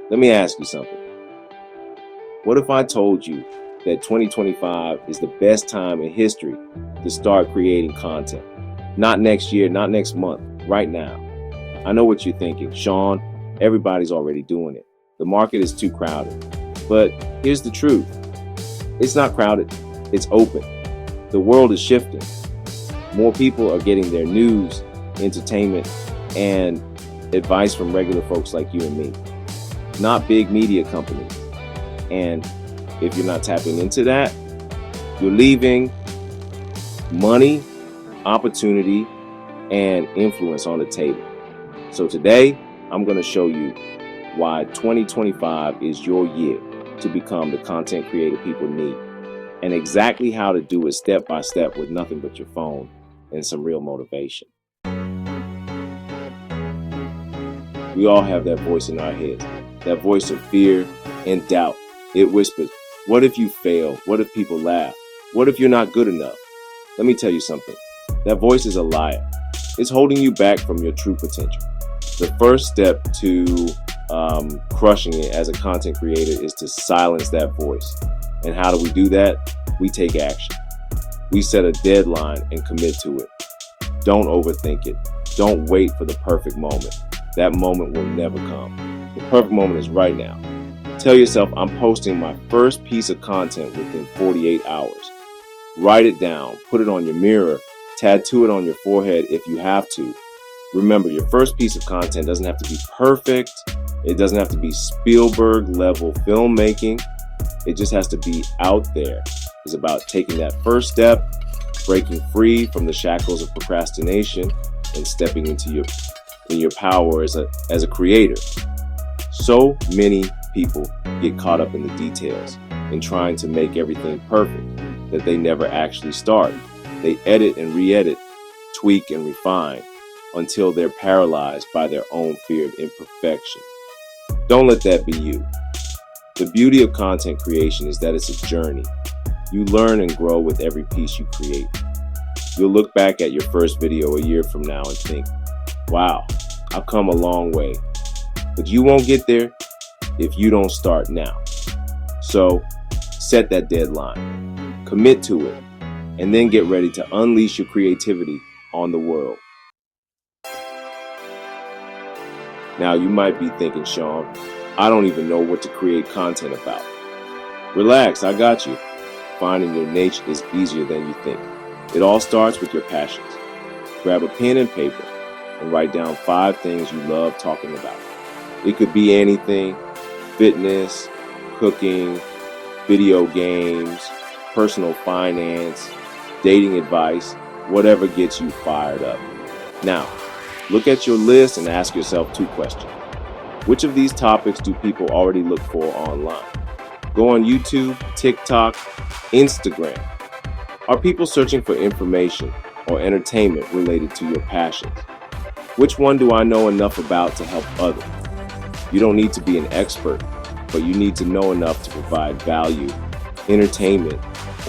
Let me ask you something. What if I told you that 2025 is the best time in history to start creating content? Not next year, not next month, right now. I know what you're thinking. Shawn, everybody's already doing it. The market is too crowded. But here's the truth. It's not crowded. It's open. The world is shifting. More people are getting their news, entertainment, and advice from regular folks like you and me, not big media companies. And if you're not tapping into that, you're leaving money, opportunity, and influence on the table. So today, I'm going to show you why 2025 is your year to become the content creator people need, and exactly how to do it step by step with nothing but your phone and some real motivation. We all have that voice in our heads, that voice of fear and doubt. It whispers, what if you fail? What if people laugh? What if you're not good enough? Let me tell you something. That voice is a liar. It's holding you back from your true potential. The first step to crushing it as a content creator is to silence that voice. And how do we do that? We take action. We set a deadline and commit to it. Don't overthink it. Don't wait for the perfect moment. That moment will never come. The perfect moment is right now. Tell yourself, I'm posting my first piece of content within 48 hours. Write it down, put it on your mirror, tattoo it on your forehead if you have to. Remember, your first piece of content doesn't have to be perfect. It doesn't have to be Spielberg level filmmaking. It just has to be out there. It's about taking that first step, breaking free from the shackles of procrastination, and stepping into your power as a creator. So many people get caught up in the details and trying to make everything perfect that they never actually start. They edit and re-edit, tweak and refine until they're paralyzed by their own fear of imperfection. Don't let that be you. The beauty of content creation is that it's a journey. You learn and grow with every piece you create. You'll look back at your first video a year from now and think, wow, I've come a long way. But you won't get there if you don't start now. So set that deadline, commit to it, and then get ready to unleash your creativity on the world. Now you might be thinking, Shawn, I don't even know what to create content about. Relax, I got you. Finding your niche is easier than you think. It all starts with your passions. Grab a pen and paper and write down 5 things you love talking about. It could be anything: fitness, cooking, video games, personal finance, dating advice, whatever gets you fired up. Now, look at your list and ask yourself 2 questions. Which of these topics do people already look for online? Go on YouTube, TikTok, Instagram. Are people searching for information or entertainment related to your passions? Which one do I know enough about to help others? You don't need to be an expert, but you need to know enough to provide value, entertainment,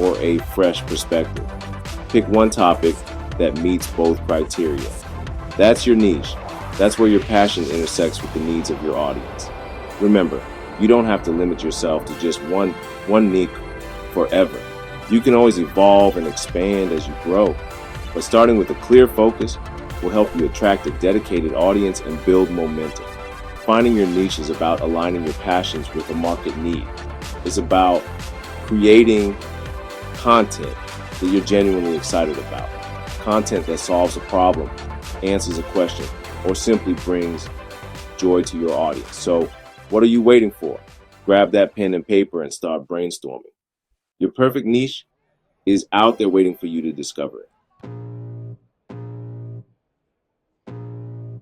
or a fresh perspective. Pick one topic that meets both criteria. That's your niche. That's where your passion intersects with the needs of your audience. Remember, you don't have to limit yourself to just one niche forever. You can always evolve and expand as you grow. But starting with a clear focus will help you attract a dedicated audience and build momentum. Finding your niche is about aligning your passions with a market need. It's about creating content that you're genuinely excited about. Content that solves a problem, answers a question, or simply brings joy to your audience. So, what are you waiting for? Grab that pen and paper and start brainstorming. Your perfect niche is out there waiting for you to discover it.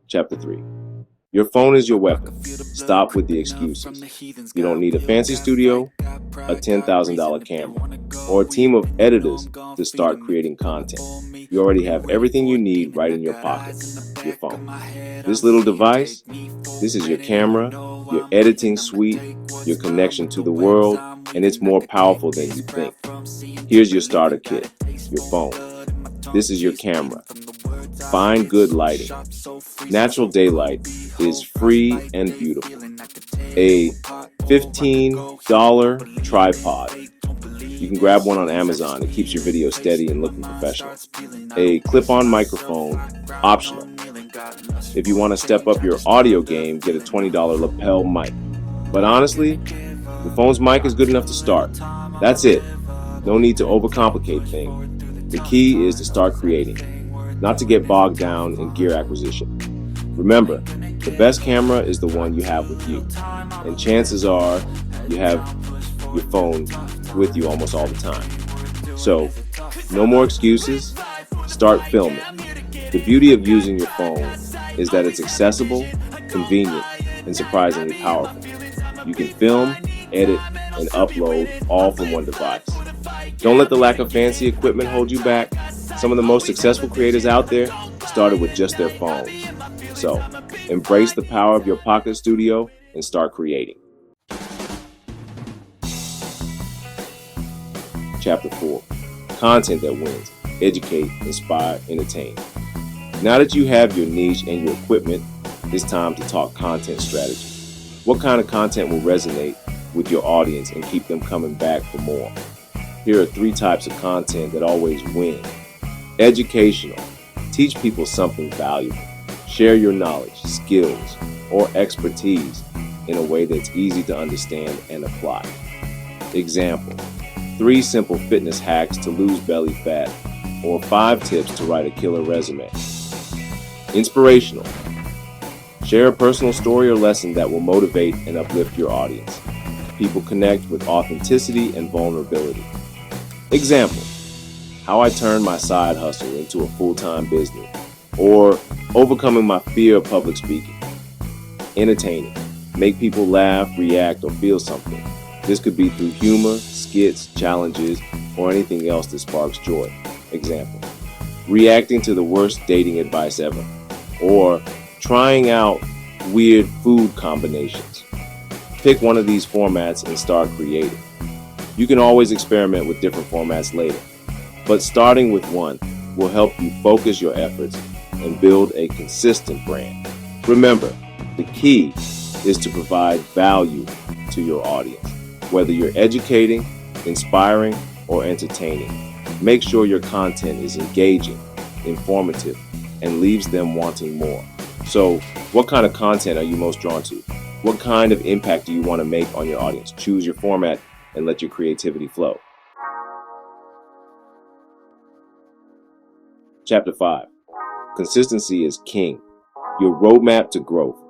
Chapter 3. Your phone is your weapon. Stop with the excuses. You don't need a fancy studio, a $10,000 camera, or a team of editors to start creating content. You already have everything you need right in your pocket, your phone. This little device, this is your camera, your editing suite, your connection to the world, and it's more powerful than you think. Here's your starter kit, your phone. This is your camera. Find good lighting. Natural daylight is free and beautiful. A $15 tripod. You can grab one on Amazon. It keeps your video steady and looking professional. A clip-on microphone, optional. If you want to step up your audio game, get a $20 lapel mic. But honestly, the phone's mic is good enough to start. That's it. No need to overcomplicate things. The key is to start creating, not to get bogged down in gear acquisition. Remember, the best camera is the one you have with you. And chances are you have your phone with you almost all the time. So, no more excuses. Start filming. The beauty of using your phone is that it's accessible, convenient, and surprisingly powerful. You can film, edit, and upload all from one device. Don't let the lack of fancy equipment hold you back. Some of the most successful creators out there started with just their phones. So, embrace the power of your pocket studio and start creating. Chapter 4. Content that wins. Educate, inspire, entertain. Now that you have your niche and your equipment, it's time to talk content strategy. What kind of content will resonate with your audience and keep them coming back for more? Here are 3 types of content that always win. Educational. Teach people something valuable. Share your knowledge, skills, or expertise in a way that's easy to understand and apply. Example: 3 simple fitness hacks to lose belly fat, or 5 tips to write a killer resume. Inspirational. Share a personal story or lesson that will motivate and uplift your audience. People connect with authenticity and vulnerability. Example: how I turned my side hustle into a full-time business, or overcoming my fear of public speaking. Entertaining. Make people laugh, react, or feel something. This could be through humor, skits, challenges, or anything else that sparks joy. Example: reacting to the worst dating advice ever, or trying out weird food combinations. Pick one of these formats and start creating. You can always experiment with different formats later, but starting with one will help you focus your efforts and build a consistent brand. Remember, the key is to provide value to your audience. Whether you're educating, inspiring, or entertaining, make sure your content is engaging, informative, and leaves them wanting more. So, what kind of content are you most drawn to? What kind of impact do you want to make on your audience? Choose your format and let your creativity flow. Chapter 5. Consistency is king. Your roadmap to growth.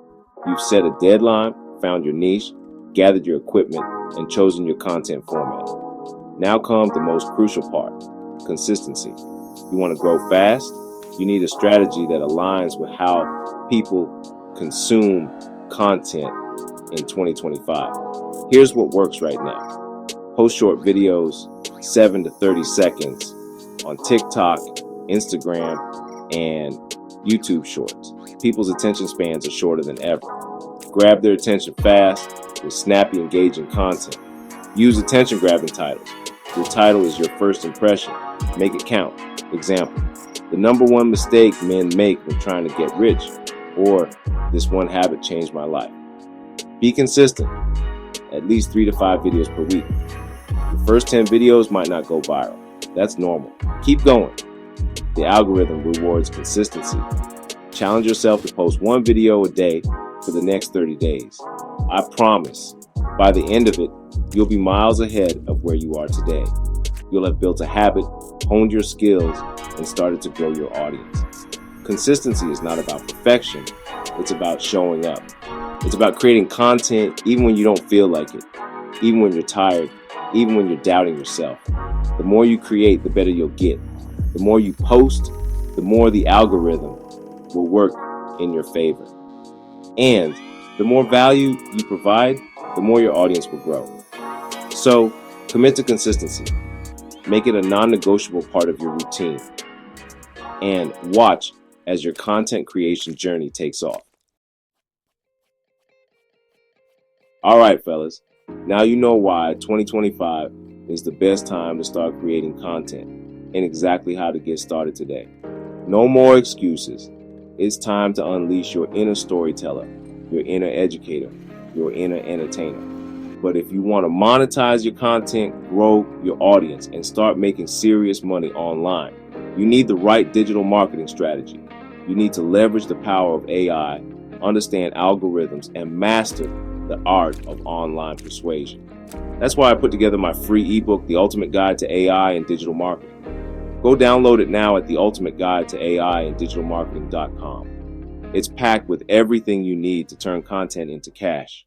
You've set a deadline, found your niche, gathered your equipment, and chosen your content format. Now comes the most crucial part: consistency. You want to grow fast? You need a strategy that aligns with how people consume content in 2025. Here's what works right now. Post short videos, 7 to 30 seconds on TikTok, Instagram, and YouTube Shorts. People's attention spans are shorter than ever. Grab their attention fast with snappy, engaging content. Use attention-grabbing titles. Your title is your first impression. Make it count. Example: the number one mistake men make when trying to get rich, or this one habit changed my life. Be consistent. At least 3 to 5 videos per week. The first 10 videos might not go viral. That's normal. Keep going. The algorithm rewards consistency. Challenge yourself to post 1 video a day for the next 30 days. I promise, by the end of it, you'll be miles ahead of where you are today. You'll have built a habit, honed your skills, and started to grow your audience. Consistency is not about perfection. It's about showing up. It's about creating content even when you don't feel like it, even when you're tired, even when you're doubting yourself. The more you create, the better you'll get. The more you post, the more the algorithm will work in your favor. And the more value you provide, the more your audience will grow. So, commit to consistency. Make it a non-negotiable part of your routine. And watch as your content creation journey takes off. All right, fellas. Now you know why 2025 is the best time to start creating content and exactly how to get started today. No more excuses. It's time to unleash your inner storyteller your inner educator, your inner entertainer. But if you want to monetize your content, grow your audience, and start making serious money online, you need the right digital marketing strategy. You need to leverage the power of AI, understand algorithms, and master the art of online persuasion. That's why I put together my free ebook, The Ultimate Guide to AI and Digital Marketing. Go download it now at theultimateguidetoAIanddigitalmarketing.com. It's packed with everything you need to turn content into cash.